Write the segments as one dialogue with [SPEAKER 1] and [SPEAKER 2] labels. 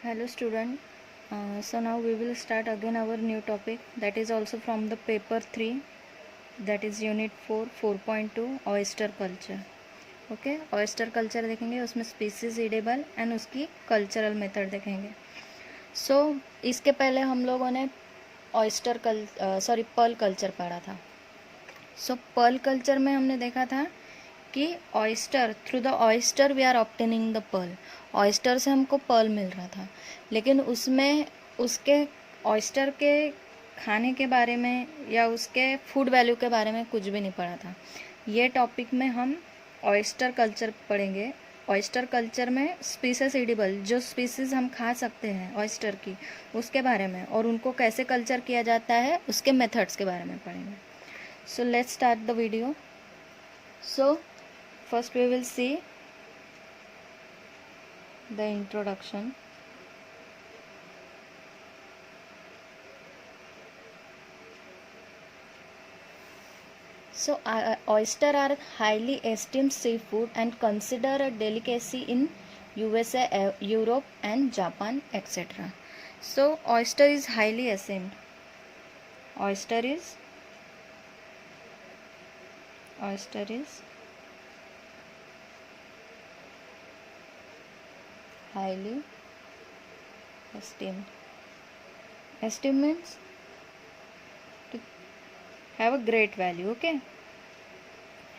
[SPEAKER 1] Hello student. So now we will start again our new topic, that is also from the paper 3, that is unit 4 4.2 oyster culture. Okay, oyster culture देखेंगे, उसमें species edible and उसकी cultural method देखेंगे. सो इसके पहले हम लोगों ने Perl culture पढ़ा था. सो पर्ल कल्चर में हमने देखा था कि oyster, through the oyster we are obtaining the pearl. Oyster से हमको पर्ल मिल रहा था, लेकिन उसमें उसके ऑयस्टर के खाने के बारे में या उसके फूड वैल्यू के बारे में कुछ भी नहीं पढ़ा था. ये टॉपिक में हम ऑयस्टर कल्चर पढ़ेंगे. ऑयस्टर कल्चर में स्पीसीज एडिबल, जो स्पीसीज हम खा सकते हैं ऑयस्टर की, उसके बारे में और उनको कैसे कल्चर किया जाता है उसके मेथड्स के बारे में पढ़ेंगे. So let's start the video. So first we will see the introduction. So oyster are highly esteemed seafood and considered a delicacy in USA, Europe and Japan, etc. So oyster is highly esteemed. Oyster is highly esteemed. Esteemed means to have a great value. Okay,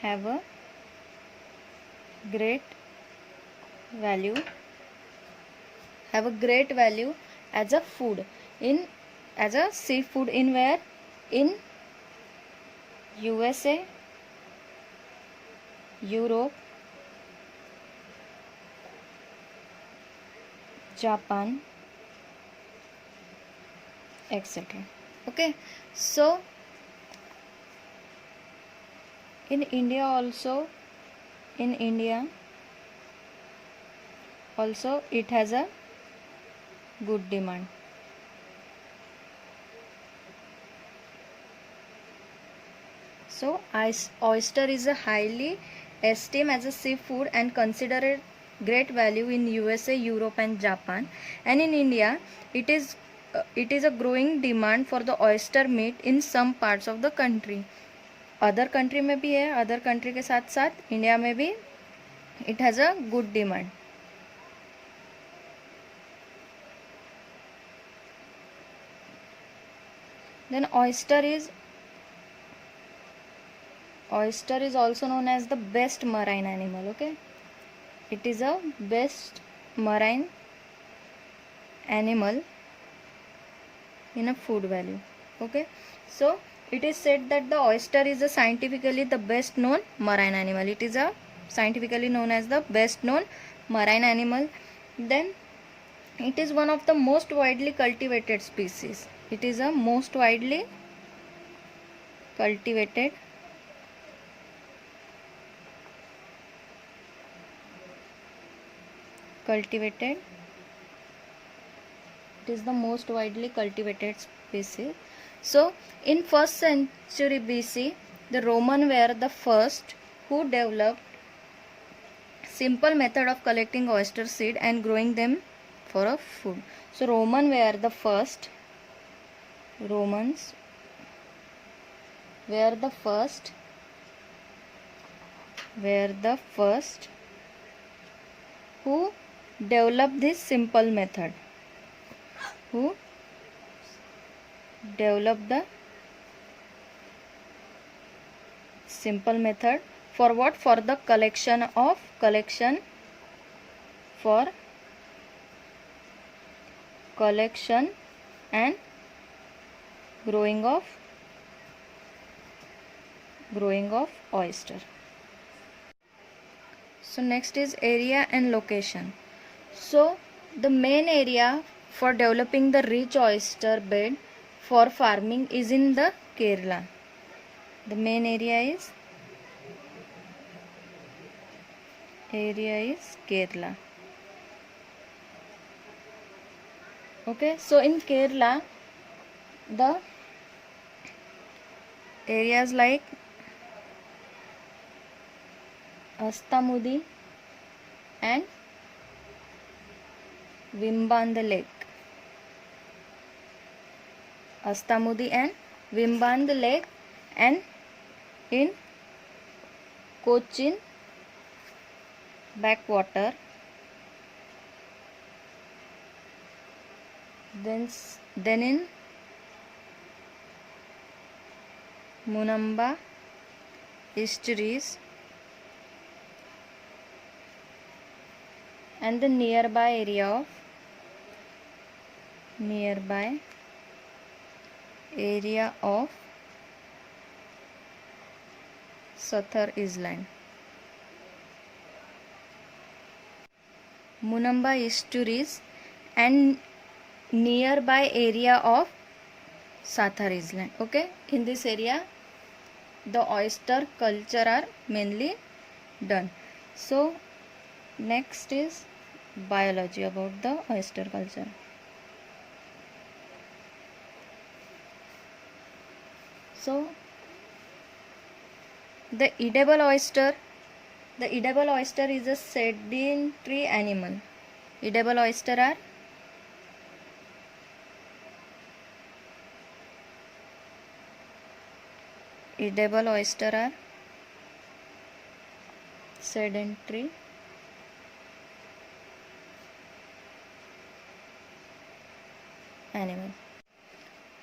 [SPEAKER 1] have a great value, have a great value as a food, in as a seafood, in where? In USA, Europe, Japan, etc. Okay, so in India also it has a good demand. So oyster is a highly esteemed as a seafood and considered great value in USA, Europe and Japan, and in India it is a growing demand for the oyster meat in some parts of the country. Other country में भी है, other country के साथ साथ India में भी it has a good demand. Then oyster is also known as the best marine animal. Okay, it is a best marine animal in a food value. Okay, so it is said that the oyster is a scientifically the best known marine animal. It is a scientifically known as the best known marine animal. Then it is one of the most widely cultivated species. It is a most widely cultivated it is the most widely cultivated species. So in 1st century BC, the Roman were the first who developed simple method of collecting oyster seed and growing them for a food. So Romans were the first who developed this simple method, who developed the simple method for what? For the collection and growing of oyster. So next is area and location. So the main area for developing the rich oyster bed for farming is in the Kerala. The main area is Kerala. Okay, so in Kerala, the areas like Astamudi and Vimband Lake, Astamudi and Vimband Lake, and in Cochin backwater. Then in Munamba estuaries and the nearby area of Sathar Island. Munamba estuaries and nearby area of Sathar Island. Okay, in this area the oyster culture are mainly done. So next is biology about the oyster culture. So the edible oyster is a sedentary animal. Edible oyster are sedentary animal.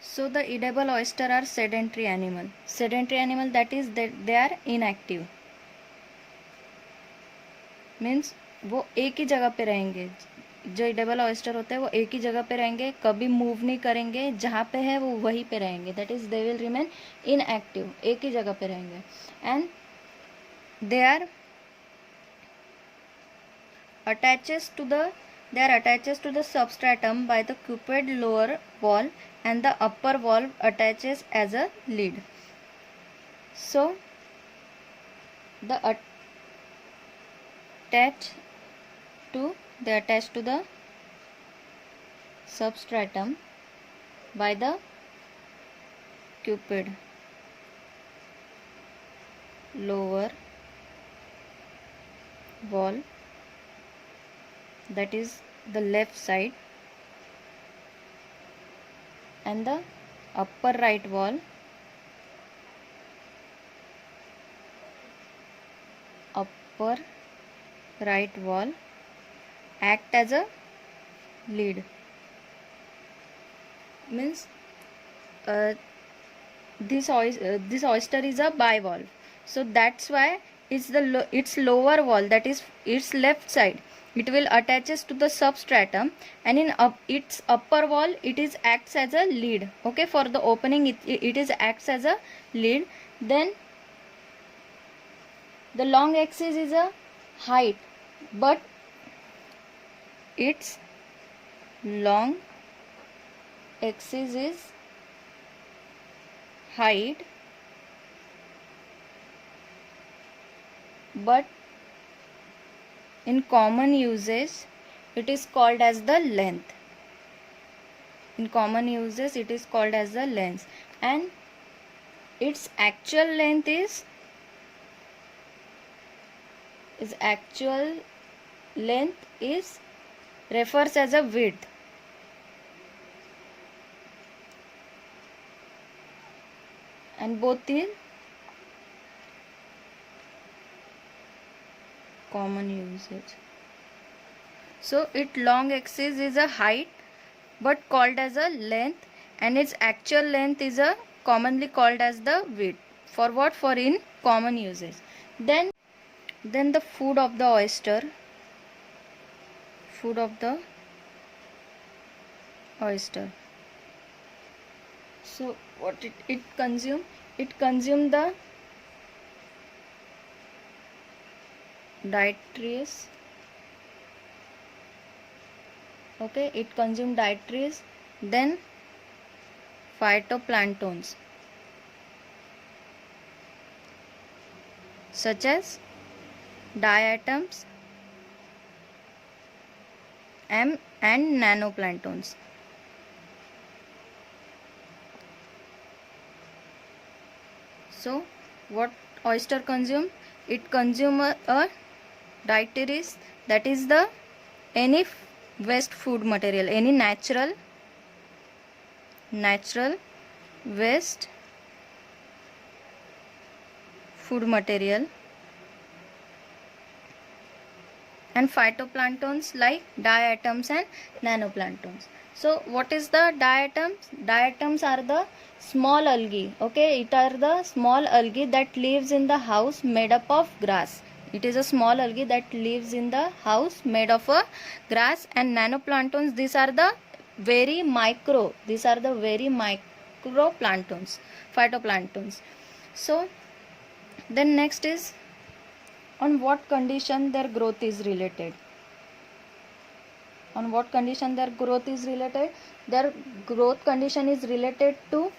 [SPEAKER 1] So the edible oyster are sedentary animal. Sedentary animal, that is that they are inactive. Means वो एक ही जगह पे रहेंगे. जो edible oyster होते हैं वो एक ही जगह पे रहेंगे, कभी मूव नहीं करेंगे, जहाँ पे है वो वहीं पे रहेंगे. That is they will remain inactive, एक ही जगह पे रहेंगे. And they are attaches to the substratum by the cupid lower wall, and the upper wall attaches as a lid. So they attach to the substratum by the cupid lower wall, that is the left side, and the upper right wall act as a lid. Means this oyster is a bivalve, so that's why its lower wall, that is its left side, it will attaches to the substratum, and in its upper wall it is acts as a lid. Okay, for the opening it is acts as a lid. Then the long axis is a height, but its long axis is height, but in common usage it is called as the length. In common usage it is called as the length, and its actual length is refers as a width. And both in common usage. So its long axis is a height but called as a length, and its actual length is a commonly called as the width. For what? For in common usage. Then the food of the oyster. So what it consume? It consume the dietaries. Okay, it consume dietaries, then phytoplanktons such as diatoms and nanoplanktons. So what oyster consume? It consume a dietaries, that is the any waste food material, any natural waste food material, and phytoplanktons like diatoms and nanoplanktons. So what is the diatoms? Diatoms are the small algae. Okay, it are the small algae that lives in the house made up of grass. It is a small algae that lives in the house made of a grass. And nanoplanktons, these are the very micro. These are the very micro planktons, phytoplanktons. So then next is, on what condition their growth is related. On what condition their growth is related? Their growth condition is related to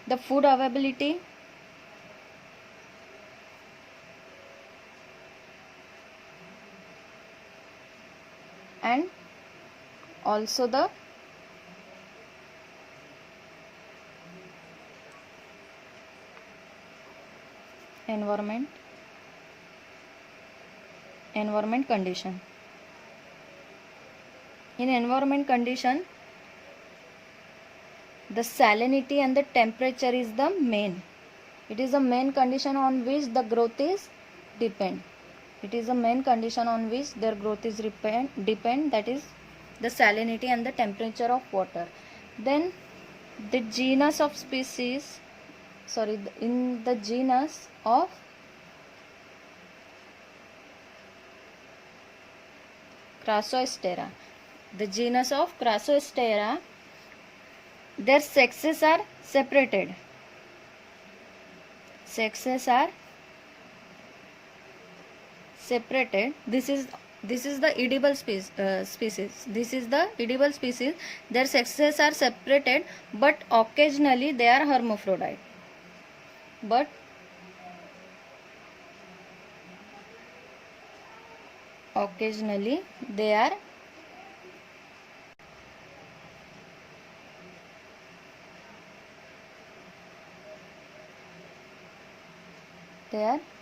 [SPEAKER 1] the food availability, and also the environment condition. In environment condition, the salinity and the temperature is the main. It is the main condition on which the growth is depend. It is the main condition on which their growth is depend. That is the salinity and the temperature of water. Then the genus of species, in the genus of Crassostera, the genus of Crassostera, their sexes are separated. Sexes are separated. This is the edible species. This is the edible species. Their sexes are separated, but occasionally they are hermaphrodite. But occasionally they are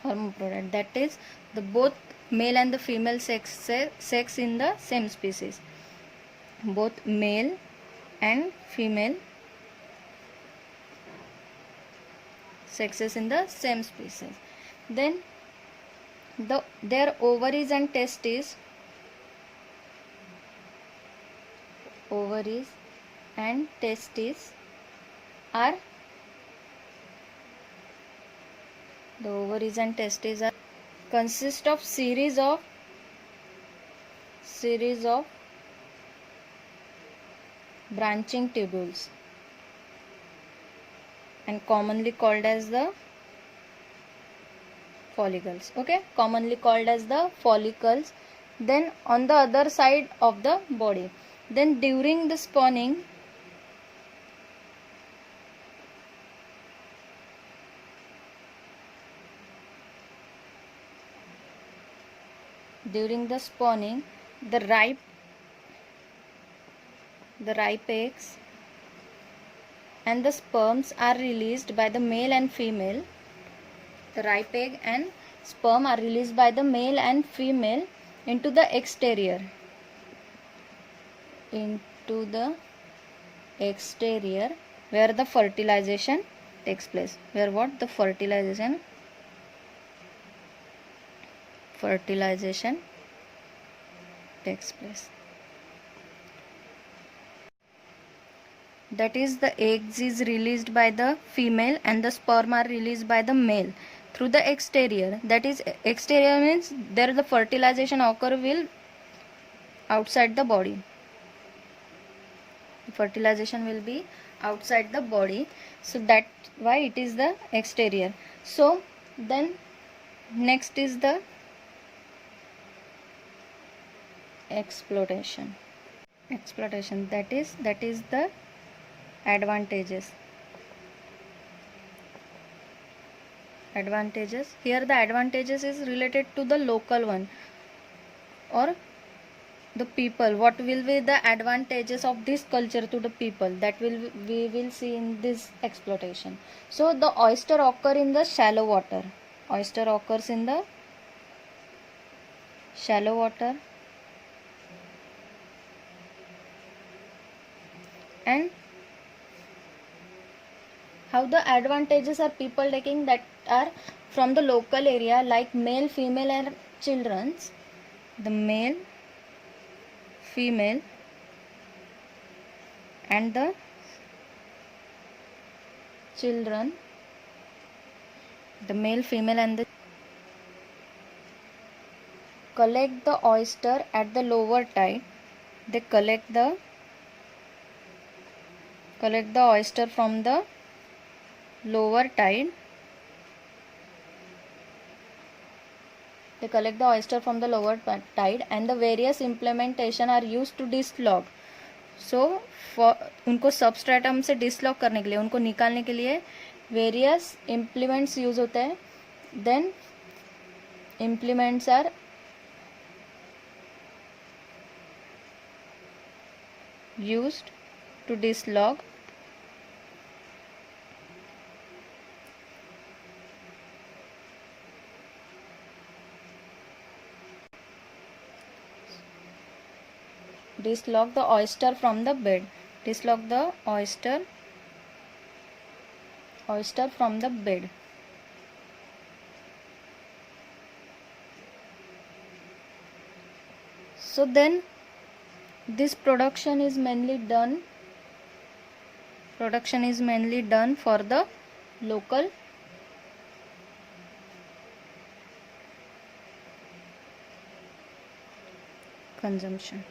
[SPEAKER 1] hermaphrodite. That is, the both male and the female sex in the same species. Both male and female sexes in the same species. Then their ovaries and testes are consist of series of branching tubules, and commonly called as the follicles. Okay, commonly called as the follicles. Then on the other side of the body, then during the spawning, the ripe eggs and the sperms are released by the male and female. The ripe egg and sperm are released by the male and female into the exterior. Where the fertilization takes place. The fertilization takes place. That is, the eggs is released by the female and the sperm are released by the male through the exterior. That is, exterior means there the fertilization will outside the body. Fertilization will be outside the body, so that's why it is the exterior. So then next is the exploitation. That is the advantages. Here the advantages is related to the local one or the people. What will be the advantages of this culture to the people? That we will see in this exploitation. So the oyster occur in the shallow water. Oyster occurs in the shallow water. and how the advantages are people taking that are from the local area, like male, female and children's. The male, female and the children, the male, female and the collect the oyster at the lower tide. They collect the oyster from the lower tide. They collect the oyster from the lower tide and the various implementation are used to dislodge. So for उनको substratum से dislodge करने के लिए, उनको निकालने के लिए various implements use होते हैं. Then implements are used to dislodge the oyster from the bed. Dislodge the oyster from the bed. So then this production is mainly done for the local consumption.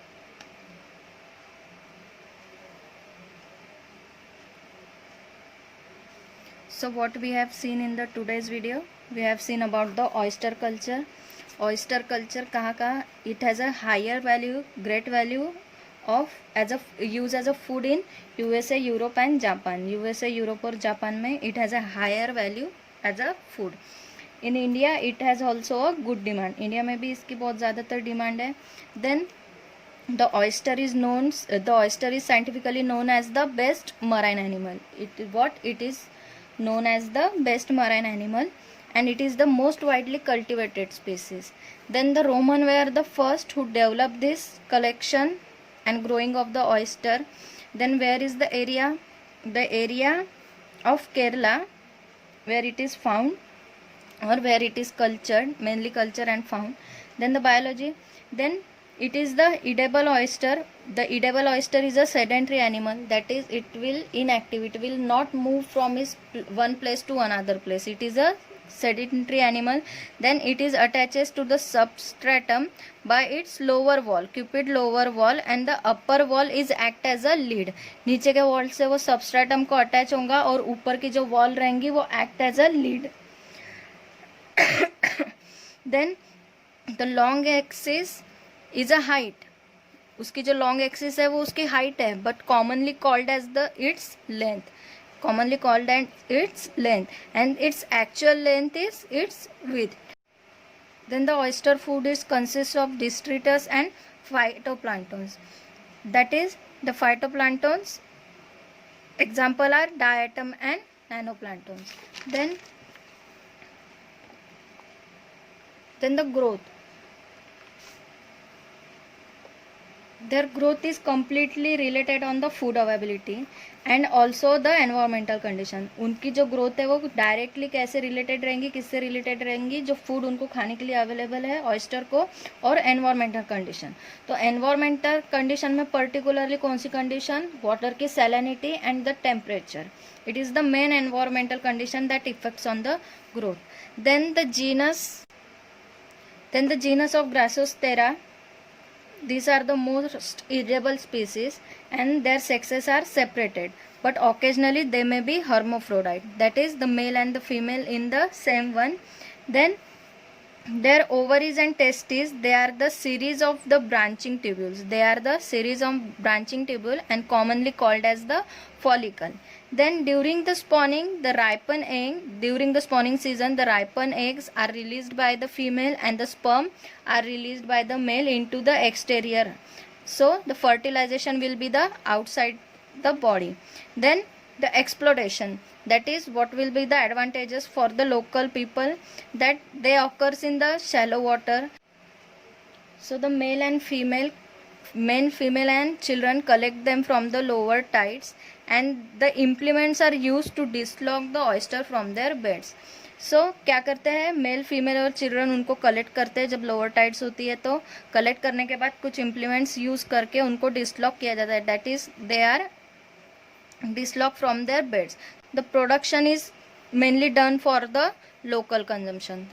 [SPEAKER 1] So what we have seen in the today's video, we have seen about the oyster culture. Oyster culture कहाँ it has a higher value, great value of as a use as a food in USA, Europe and Japan. USA, Europe और Japan में it has a higher value as a food. In India it has also a good demand. India में भी इसकी बहुत ज़्यादातर demand है. Then the oyster is scientifically known as the best marine animal. It is known as the best marine animal and it is the most widely cultivated species. Then the Roman were the first who developed this collection and growing of the oyster. Then where is the area? The area of Kerala where it is found or where it is cultured, mainly cultured and found. Then the biology. Then it is the edible oyster. The edible oyster is a sedentary animal, that is it will inactive, it will not move from its one place to another place. It is a sedentary animal. Then it is attaches to the substratum by its lower wall, cupid lower wall, and the upper wall is act as a lid. नीचे के wall से वो substratum को attach होगा और ऊपर की जो wall रहेंगी वो act as a lid. Then the long axis is a height. उसकी जो long axis है वो उसकी height है, but commonly called as its length. And its actual length is its width. Then the oyster food consists of detritus and phytoplanktons. That is the phytoplanktons example are diatom and nanoplanktons. Then the growth. Their growth is completely related on the food availability and also the environmental condition. उनकी जो growth है वो directly कैसे related रहेंगी, किससे related रहेंगी, जो food उनको खाने के लिए available है oyster को, और environmental condition. तो environmental condition में particularly कौन सी condition? Water की salinity and the temperature. It is the main environmental condition that affects on the growth. Then the genus of Grassostera. These are the most edible species and their sexes are separated, but occasionally they may be hermaphrodite, that is the male and the female in the same one. Then their ovaries and testes, they are the series of the branching tubules. And commonly called as the follicle. Then during the spawning season, the ripened eggs are released by the female and the sperm are released by the male into the exterior. So the fertilization will be the outside the body. Then the exploitation, that is what will be the advantages for the local people, that they occurs in the shallow water. So the male and female men, female and children collect them from the lower tides and the implements are used to dislodge the oyster from their beds. So क्या करते हैं, male female और children उनको collect करते हैं जब lower tides होती है, तो कलेक्ट करने के बाद कुछ इम्प्लीमेंट्स यूज़ करके उनको डिसलॉक किया जाता है, that is they are dislodge from their beds. The production is mainly done for the local consumption.